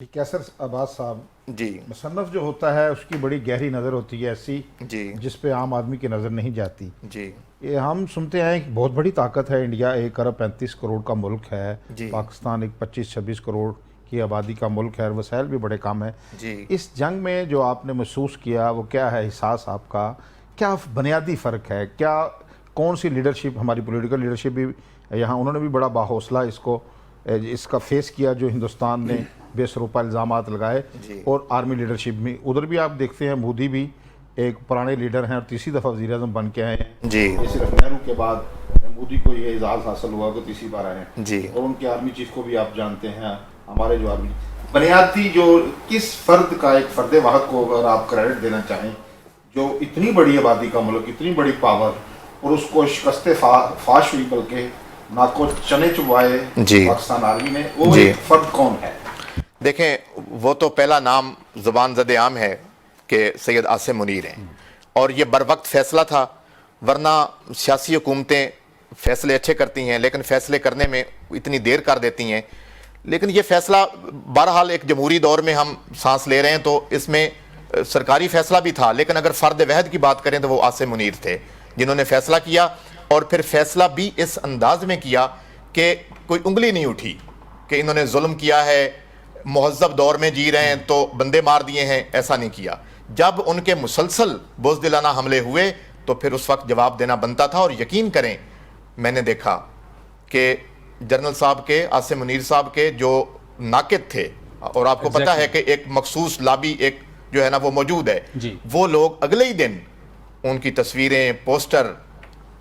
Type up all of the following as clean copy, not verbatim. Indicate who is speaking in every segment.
Speaker 1: कैसर अब्बास साहब
Speaker 2: जी
Speaker 1: मुसन्नफ़ जो होता है उसकी बड़ी गहरी नज़र होती है ऐसी
Speaker 2: जी
Speaker 1: जिस पे आम आदमी की नज़र नहीं जाती।
Speaker 2: जी
Speaker 1: ये हम सुनते हैं कि बहुत बड़ी ताकत है, इंडिया 1 अरब 35 करोड़ का मुल्क है,
Speaker 2: जी
Speaker 1: पाकिस्तान एक 25-26 करोड़ की आबादी का मुल्क है और वसाइल भी बड़े कम है।
Speaker 2: जी
Speaker 1: इस जंग में जो आपने महसूस किया वो क्या है, एहसास आपका क्या बुनियादी फ़र्क है, क्या कौन सी लीडरशिप, हमारी पॉलिटिकल लीडरशिप भी यहाँ उन्होंने भी बड़ा बाहौसला इसका फेस किया जो हिंदुस्तान ने बेसरोपा इल्ज़ामात लगाए,
Speaker 2: जी
Speaker 1: और आर्मी लीडरशिप में उधर भी आप देखते हैं मोदी भी एक पुराने लीडर हैं और तीसरी दफ़ा वज़ीर-ए-आज़म बन के आए हैं।
Speaker 2: जी
Speaker 1: ये सिर्फ नेहरू के बाद मोदी को ये एजाज़ हासिल हुआ कि तीसरी बार आए हैं।
Speaker 2: जी
Speaker 1: और उनके आर्मी चीफ को भी आप जानते हैं। हमारे जो आर्मी बुनियादी जो किस फ़र्द का, एक फ़र्द वाहद को अगर आप क्रेडिट देना चाहें जो इतनी बड़ी आबादी का मुल्क, इतनी बड़ी पावर, और उसको शिकस्त फाश हुई बल्कि नाको चने चुबाए
Speaker 2: जी
Speaker 1: पाकिस्तान आर्मी ने, वो
Speaker 2: जी
Speaker 1: एक फ़र्द कौन है?
Speaker 2: देखें, वो तो पहला नाम ज़ुबान ज़द आम है कि सैयद आसिम मुनीर हैं, और ये बर वक्त फ़ैसला था। वरना सियासी हुकूमतें फ़ैसले अच्छे करती हैं लेकिन फ़ैसले करने में इतनी देर कर देती हैं। लेकिन ये फ़ैसला बहरहाल एक जमहूरी दौर में हम सांस ले रहे हैं तो इसमें सरकारी फ़ैसला भी था, लेकिन अगर फ़र्द वहद की बात करें तो वो आसिम मुनीर थे जिन्होंने फ़ैसला किया, और फिर फ़ैसला भी इस अंदाज में किया कि कोई उंगली नहीं उठी कि इन्होंने जुल्म किया है, मुहज़्ज़ब दौर में जी रहे हैं तो बंदे मार दिए हैं, ऐसा नहीं किया। जब उनके मुसलसल बुज़दिलाना हमले हुए तो फिर उस वक्त जवाब देना बनता था। और यकीन करें, मैंने देखा कि जनरल साहब के, आसिम मुनीर साहब के जो नाकिद थे, और आपको पता है कि एक मखसूस लाबी एक जो है ना वो मौजूद है, वो लोग अगले ही दिन उनकी तस्वीरें, पोस्टर,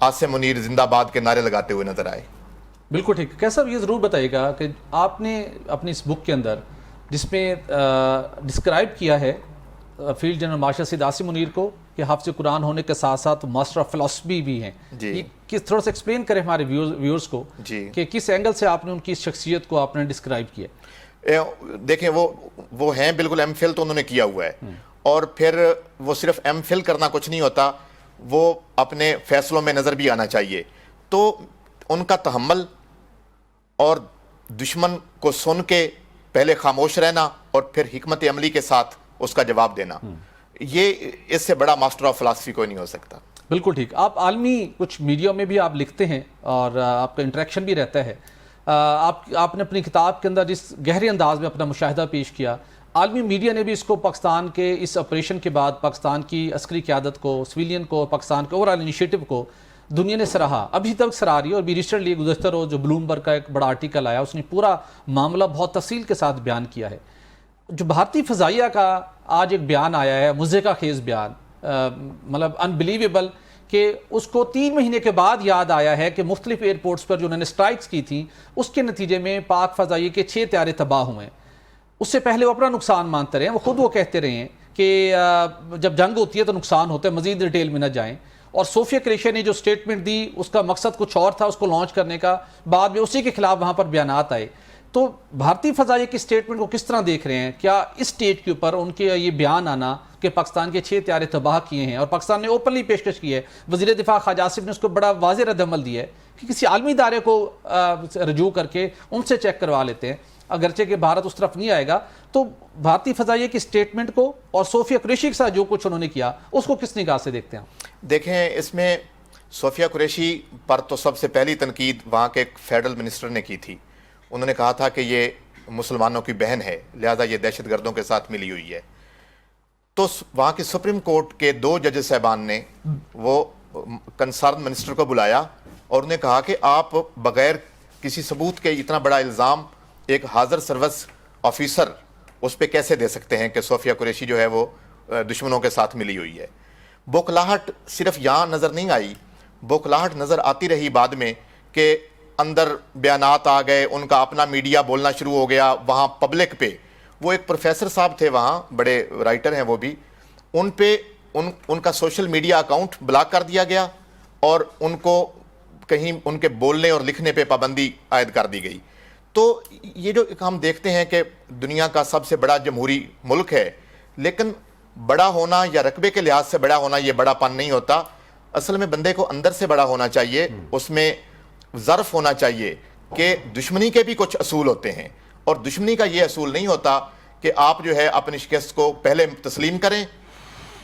Speaker 2: आसिम मुनीर जिंदाबाद के नारे लगाते हुए नजर आए।
Speaker 3: बिल्कुल ठीक। कैसा ये ज़रूर बताइएगा कि आपने अपनी इस बुक के अंदर जिसमें डिस्क्राइब किया है field general marshal Syed Asim Munir को कि हाफ़िज़ कुरान होने के साथ साथ मास्टर ऑफ फिलॉसफी भी हैं,
Speaker 2: जी
Speaker 3: किस थोड़ा सा एक्सप्लेन करें हमारे व्यूअर्स को
Speaker 2: जी
Speaker 3: कि किस एंगल से आपने उनकी इस शख्सियत को आपने डिस्क्राइब किया।
Speaker 2: देखें, वो हैं बिल्कुल एम.फिल तो उन्होंने किया हुआ है, और फिर वो सिर्फ एम.फिल करना कुछ नहीं होता, वो अपने फैसलों में नज़र भी आना चाहिए। तो उनका तहम्मुल और दुश्मन को सुन के पहले खामोश रहना और फिर हिकमत अमली के साथ उसका जवाब देना, ये इससे बड़ा मास्टर ऑफ फिलॉसफी कोई नहीं हो सकता।
Speaker 3: बिल्कुल ठीक। आप आलमी कुछ मीडिया में भी आप लिखते हैं और आपका इंटरेक्शन भी रहता है। आपने अपनी किताब के अंदर जिस गहरे अंदाज में अपना मुशाहिदा पेश किया, आलमी मीडिया ने भी इसको पाकिस्तान के इस ऑपरेशन के बाद पाकिस्तान की अस्करी क़यादत को, सिविलियन को, पाकिस्तान के ओवरऑल इनिशिएटिव को दुनिया ने सराहा, अभी तक सराह रही है। और भी रिसेंटली गुज़श्ता रोज़ जो ब्लूमबर्ग का एक बड़ा आर्टिकल आया, उसने पूरा मामला बहुत तफसील के साथ बयान किया है। जो भारतीय फ़ज़ाइया का आज एक बयान आया है, मुझे का खेज़ बयान, मतलब अनबिलीवेबल, कि उसको 3 महीने के बाद याद आया है कि मुख्तलिफ एयरपोर्ट्स पर जो उन्होंने स्ट्राइक्स की थी उसके नतीजे में पाक फ़ज़ाइया के 6 त्यारे तबाह हुए हैं। उससे पहले वो अपना नुकसान मानते रहे हैं, वो खुद वो कहते रहे हैं कि जब जंग होती है तो नुकसान होता है, मज़ीद डिटेल में न जाएँ। और सोफिया कुरैशी ने जो स्टेटमेंट दी उसका मकसद कुछ और था, उसको लॉन्च करने का, बाद में उसी के खिलाफ वहाँ पर बयानात आए। तो भारतीय फ़ज़ाइया की स्टेटमेंट को किस तरह देख रहे हैं? क्या इस स्टेज के ऊपर उनके ये बयान आना कि पाकिस्तान के 6 त्यारे तबाह किए हैं, और पाकिस्तान ने ओपनली पेशकश की है, वज़ीर दिफा ख्वाजा आसिफ ने उसको बड़ा वाज़ेह रद्द-ए-अमल दिया है कि किसी आलमी इदारे को रजू करके उनसे चेक करवा लेते हैं, अगरचे कि भारत उस तरफ नहीं आएगा। तो भारतीय फ़ज़ाइया की स्टेटमेंट को और सोफिया कुरैशी के साथ जो कुछ उन्होंने किया उसको किस निगाह से देखते हैं?
Speaker 2: देखें, इसमें सोफिया कुरैशी पर तो सबसे पहली तनकीद वहाँ के एक फेडरल मिनिस्टर ने की थी। उन्होंने कहा था कि ये मुसलमानों की बहन है, लिहाजा ये दहशतगर्दों के साथ मिली हुई है। तो वहाँ की सुप्रीम कोर्ट के 2 जज साहबान ने वो कंसर्न मिनिस्टर को बुलाया और उन्हें कहा कि आप बग़ैर किसी सबूत के इतना बड़ा इल्ज़ाम एक हाज़र सर्विस ऑफिसर उस पर कैसे दे सकते हैं कि सोफिया कुरैशी जो है वो दुश्मनों के साथ मिली हुई है। बौखलाहट सिर्फ यहाँ नज़र नहीं आई, बौखलाहट नज़र आती रही बाद में कि अंदर बयानात आ गए, उनका अपना मीडिया बोलना शुरू हो गया वहाँ पब्लिक पे। वो एक प्रोफेसर साहब थे वहाँ, बड़े राइटर हैं वो भी, उन पे उनका सोशल मीडिया अकाउंट ब्लॉक कर दिया गया और उनको कहीं उनके बोलने और लिखने पे पाबंदी आयद कर दी गई। तो ये जो हम देखते हैं कि दुनिया का सबसे बड़ा जमहूरी मुल्क है, लेकिन बड़ा होना या रकबे के लिहाज से बड़ा होना ये बड़ापन नहीं होता। असल में बंदे को अंदर से बड़ा होना चाहिए, उसमें ज़र्फ होना चाहिए कि दुश्मनी के भी कुछ असूल होते हैं, और दुश्मनी का ये असूल नहीं होता کہ آپ جو ہے اپنی شکست کو پہلے تسلیم کریں،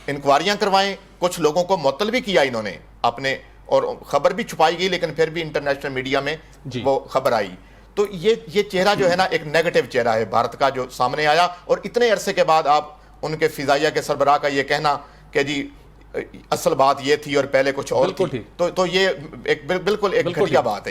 Speaker 2: انکوائریاں کروائیں. کچھ لوگوں کو معطل بھی کیا انہوں نے اپنے، اور خبر بھی چھپائی گئی لیکن پھر بھی انٹرنیشنل میڈیا میں وہ خبر آئی. تو یہ چہرہ جو ہے نا ایک نیگیٹو چہرہ ہے بھارت کا جو سامنے آیا. اور اتنے عرصے کے بعد آپ ان کے فضائیہ کے سربراہ کا یہ کہنا کہ جی اصل بات یہ تھی اور پہلے کچھ اور تھی، تو یہ ایک بالکل ایک گھٹیا بات ہے.